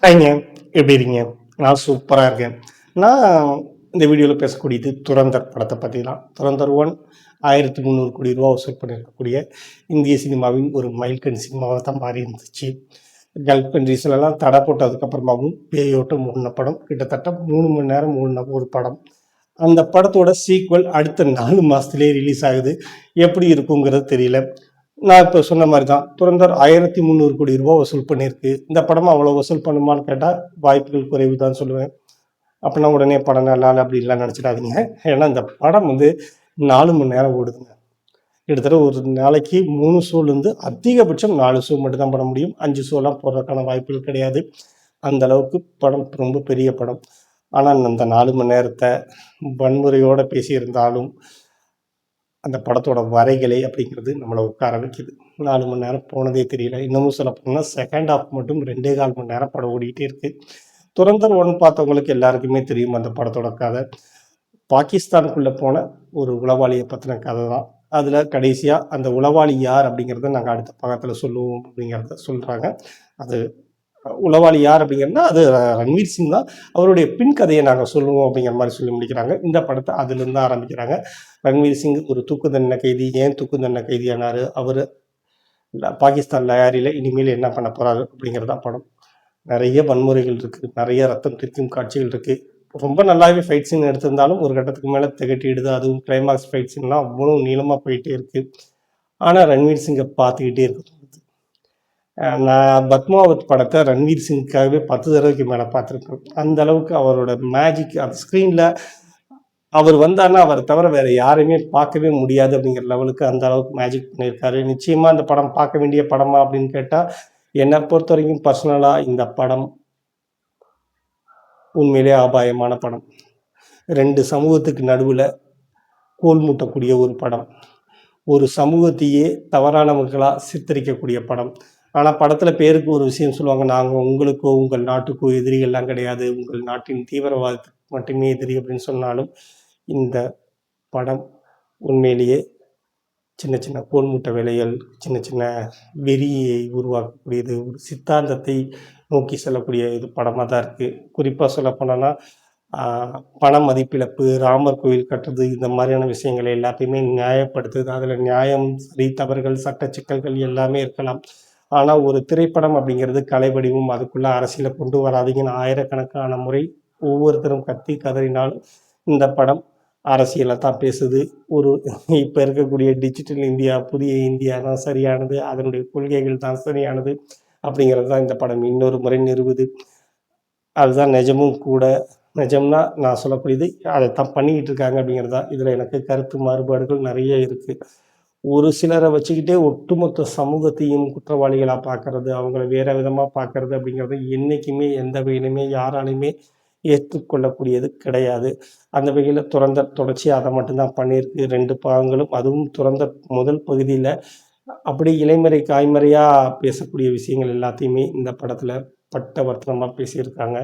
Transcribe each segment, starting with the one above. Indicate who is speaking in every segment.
Speaker 1: ஹாய்ங்க. எப்படி இருக்கீங்க? நான் சூப்பரா இருக்கேன். நான் இந்த வீடியோல பேசக்கூடியது துரந்தர் படத்த பத்தி தான். துரந்தர் 1 1300 கோடி ரூபா வசூல் பண்ணியிருக்கக்கூடிய இந்திய சினிமாவின் ஒரு மைல்கல் சினிமாவா தான் மாறி இருந்துச்சு. கல்ஃப் கண்ட்ரீஸ்லலாம் தடை போட்டதுக்கப்புறமாவும் பேயோட்டம் ஓடுன படம். கிட்டத்தட்ட 3 மணி நேரம் ஓடுன ஒரு படம். அந்த படத்தோட சீக்வல் அடுத்த 4 மாசத்திலேயே ரிலீஸ் ஆகுது. எப்படி இருக்குங்கிறது தெரியல. நான் இப்போ சொன்ன மாதிரி தான் துரந்தர் 1300 கோடி ரூபாய் வசூல் பண்ணியிருக்கு. இந்த படம் அவ்வளோ வசூல் பண்ணுமான்னு கேட்டால் வாய்ப்புகள் குறைவு தான் சொல்லுவேன். அப்படின்னா உடனே படம் நல்லா இல்லை அப்படின்லாம் நினச்சிடாதீங்க. ஏன்னா இந்த படம் வந்து 4 மணி நேரம் ஓடுதுங்க. கிட்டத்தட்ட ஒரு நாளைக்கு 3 ஷோலேருந்து அதிகபட்சம் 4 ஷோ மட்டும் தான் பண்ண முடியும். 5 ஷோலாம் போடுறதுக்கான வாய்ப்புகள் கிடையாது. அந்த அளவுக்கு படம் ரொம்ப பெரிய படம். ஆனால் அந்த 4 மணி நேரத்தை வன்முறையோடு பேசியிருந்தாலும் அந்த படத்தோட வரைகலை அப்படிங்கிறது நம்மளை உட்கார வைக்குது. 4 மணி நேரம் போனதே தெரியல. இன்னமும் சொல்ல போனால் செகண்ட் ஹாஃப் மட்டும் 2.25 மணி நேரம் படம் ஓடிக்கிட்டே இருக்கு. துரந்தர் 1 பார்த்தவங்களுக்கு எல்லாருக்குமே தெரியும் அந்த படத்தோட கதை. பாகிஸ்தானுக்குள்ளே போன ஒரு உளவாளியை பற்றின கதை தான். அதில் கடைசியாக அந்த உளவாளி யார் அப்படிங்கிறத நாங்கள் அடுத்த பக்கத்தில் சொல்லுவோம் அப்படிங்கிறத சொல்கிறாங்க. அது உளவாளி யார் அப்படிங்கிறதுனா அது ரன்வீர் சிங் தான். அவருடைய பின் கதையை நாங்கள் சொல்லுவோம் அப்படிங்கிற மாதிரி சொல்லி முடிக்கிறாங்க. இந்த படத்தை அதுலேருந்து ஆரம்பிக்கிறாங்க. ரன்வீர் சிங் ஒரு தூக்கு தண்டனை கைதி. ஏன் தூக்கு தண்டனை கைதியானார், அவர் பாகிஸ்தான் லயாரியில் இனிமேல் என்ன பண்ண போகிறாரு அப்படிங்கிறதா படம். நிறைய வன்முறைகள் இருக்குது, நிறைய ரத்தம் தெரிக்கும் காட்சிகள் இருக்குது. ரொம்ப நல்லாவே ஃபைட் சீன் எடுத்திருந்தாலும் ஒரு கட்டத்துக்கு மேலே திகட்டிடுது. அதுவும் கிளைமாக்ஸ் ஃபைட் சீன்லாம் அவ்வளோ நீளமாக போயிட்டே இருக்குது. ஆனால் ரன்வீர் சிங்கை பார்த்துக்கிட்டே இருக்கு. நான் பத்மாவத் படத்தை ரன்வீர் சிங்காகவே 10 தடவைக்கு மேலே பார்த்துருப்பேன். அந்த அளவுக்கு அவரோட மேஜிக் அந்த ஸ்க்ரீனில் அவர் வந்தார்னா அவரை தவிர வேறு யாரையுமே பார்க்கவே முடியாது அப்படிங்கிற லெவலுக்கு அந்த அளவுக்கு மேஜிக் பண்ணியிருக்காரு. நிச்சயமாக இந்த படம் பார்க்க வேண்டிய படமா அப்படின்னு கேட்டால் என்னை பொறுத்த வரைக்கும் பர்சனலாக இந்த படம் உண்மையிலே அபாயமான படம். 2 சமூகத்துக்கு நடுவில் கோல் மூட்டக்கூடிய ஒரு படம். ஒரு சமூகத்தையே தவறானவர்களாக சித்தரிக்கக்கூடிய படம். ஆனால் படத்தில் பேருக்கு ஒரு விஷயம் சொல்லுவாங்க, நாங்கள் உங்களுக்கோ உங்கள் நாட்டுக்கோ எதிரிகள்லாம் கிடையாது, உங்கள் நாட்டின் தீவிரவாதத்துக்கு மட்டுமே எதிரி அப்படின்னு சொன்னாலும் இந்த படம் உண்மையிலேயே சின்ன சின்ன கோல்முட்ட வேலைகள், சின்ன சின்ன வெறியை உருவாக்கக்கூடியது, ஒரு சித்தாந்தத்தை நோக்கி செல்லக்கூடிய இது படமாக தான் இருக்குது. குறிப்பாக சொல்ல போனோன்னா பண மதிப்பிழப்பு, ராமர் கோவில் கட்டுறது, இந்த மாதிரியான விஷயங்களை எல்லாத்தையுமே நியாயப்படுத்துது. அதில் நியாயம், சரி, தவறுகள், சட்ட சிக்கல்கள் எல்லாமே இருக்கலாம். ஆனால் ஒரு திரைப்படம் அப்படிங்கிறது கலை வடிவம், அதுக்குள்ளே அரசியலை கொண்டு வராதீங்கன்னு ஆயிரக்கணக்கான முறை ஒவ்வொருத்தரும் கத்தி கதறினாலும் இந்த படம் அரசியலை தான் பேசுது. ஒரு இப்போ இருக்கக்கூடிய டிஜிட்டல் இந்தியா, புதிய இந்தியா தான் சரியானது, அதனுடைய கொள்கைகள் தான் சரியானது அப்படிங்கிறது தான் இந்த படம் இன்னொரு முறை நிறுவுது. அதுதான் நிஜமும் கூட. நிஜம்னா நான் சொல்லக்கூடியது அதை தான் பண்ணிக்கிட்டு இருக்காங்க அப்படிங்கிறது தான். இதில் எனக்கு கருத்து மாறுபாடுகள் நிறைய இருக்குது. ஒரு சிலரை வச்சுக்கிட்டே ஒட்டுமொத்த சமூகத்தையும் குற்றவாளிகளாக பார்க்கறது, அவங்கள வேறு விதமாக பார்க்கறது அப்படிங்கிறது என்றைக்குமே எந்த வகையிலுமே யாராலையுமே ஏற்றுக்கொள்ளக்கூடியது கிடையாது. அந்த வகையில் துரந்தர் தொடர்ச்சியாக அதை மட்டும்தான் பண்ணியிருக்கு. 2 பாகங்களும். அதுவும் துரந்தர் முதல் பகுதியில் அப்படி இலைமறை காய்மறையாக பேசக்கூடிய விஷயங்கள் எல்லாத்தையுமே இந்த படத்தில் பட்டவர்த்தனமாக பேசியிருக்காங்க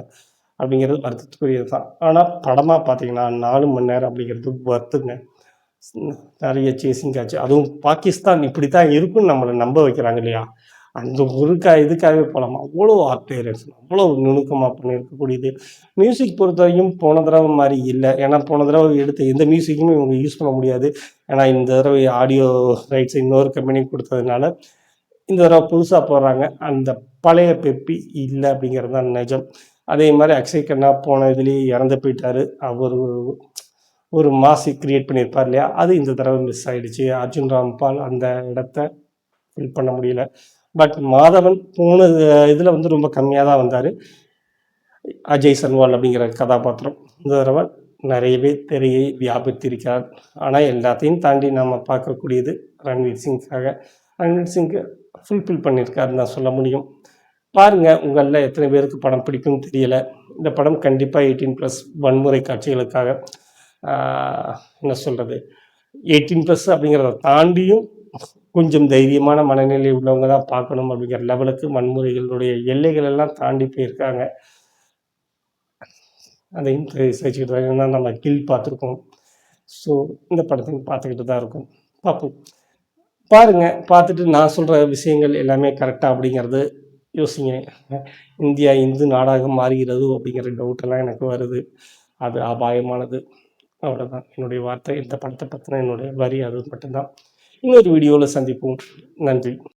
Speaker 1: அப்படிங்கிறது வருத்தத்துக்குரியது தான். ஆனால் படமாக பார்த்தீங்கன்னா 4 மணி நேரம் அப்படிங்கிறது வருத்துங்க. நிறைய சேசிங் காட்சி, அதுவும் பாகிஸ்தான் இப்படி தான் இருக்குன்னு நம்மளை நம்ப வைக்கிறாங்க இல்லையா, அந்த ஒரு இதுக்காகவே போகலாமா, அவ்வளோ ஆர்ட் டைரக்ஷன், அவ்வளோ நுணுக்கமாக பண்ணியிருக்கக்கூடியது. மியூசிக் பொறுத்த வரைக்கும் போன தடவை மாதிரி இல்லை. ஏன்னா போன தடவை எடுத்த எந்த மியூசிக்குமே இவங்க யூஸ் பண்ண முடியாது. ஏன்னா இந்த தடவை ஆடியோ ரைட்ஸ் இன்னொரு கம்பெனி கொடுத்ததுனால இந்த தடவை புதுசாக போடுறாங்க. அந்த பழைய பெப்பி இல்லை அப்படிங்கிறது தான் நிஜம். அதே மாதிரி அக்ஷய் கண்ணா போன இதுலேயே இறந்து போயிட்டார். அவர் ஒரு மாசி கிரியேட் பண்ணியிருப்பார் இல்லையா, அது இந்த தடவை மிஸ் ஆகிடுச்சு. அர்ஜுன் ராம்பால் அந்த இடத்த ஃபில் பண்ண முடியல. பட் மாதவன் போன இதில் வந்து ரொம்ப கம்மியாக தான் வந்தார். அஜய் சன்வால் அப்படிங்கிற கதாபாத்திரம் இந்த தடவை நிறையவே திரையை வியாபித்திருக்கிறார். ஆனால் எல்லாத்தையும் தாண்டி நம்ம பார்க்கக்கூடியது ரன்வீர் சிங்காக. ரன்வீர் சிங்கு ஃபுல்ஃபில் பண்ணியிருக்காருன்னு தான் சொல்ல முடியும். பாருங்கள், உங்களில் எத்தனை பேருக்கு படம் பிடிக்கும்னு தெரியலை. இந்த படம் கண்டிப்பாக 18+ வன்முறை காட்சிகளுக்காக என்ன சொல்கிறது, 18+ அப்படிங்கிறத தாண்டியும் கொஞ்சம் தைரியமான மனநிலை உள்ளவங்க தான் பார்க்கணும் அப்படிங்கிற லெவலுக்கு வன்முறைகளுடைய எல்லைகள் எல்லாம் தாண்டி போயிருக்காங்க. அதையும் சேர்த்துக்கிட்டு தான் நம்ம கில் பார்த்துருக்கோம். ஸோ இந்த படத்தையும் பார்த்துக்கிட்டு தான் இருக்கும். பார்ப்போம். பாருங்கள், பார்த்துட்டு நான் சொல்கிற விஷயங்கள் எல்லாமே கரெக்டாக அப்படிங்கிறது யோசிங்க. இந்தியா இந்து நாடாக மாறுகிறதோ அப்படிங்கிற டவுட்டெல்லாம் எனக்கு வருது. அது அபாயமானது. அவ்வளோதான் என்னுடைய வார்த்தை. இந்த படத்தை பற்றின என்னுடைய வரி அது மட்டும்தான். இன்னொரு வீடியோவில் சந்திப்போம். நன்றி.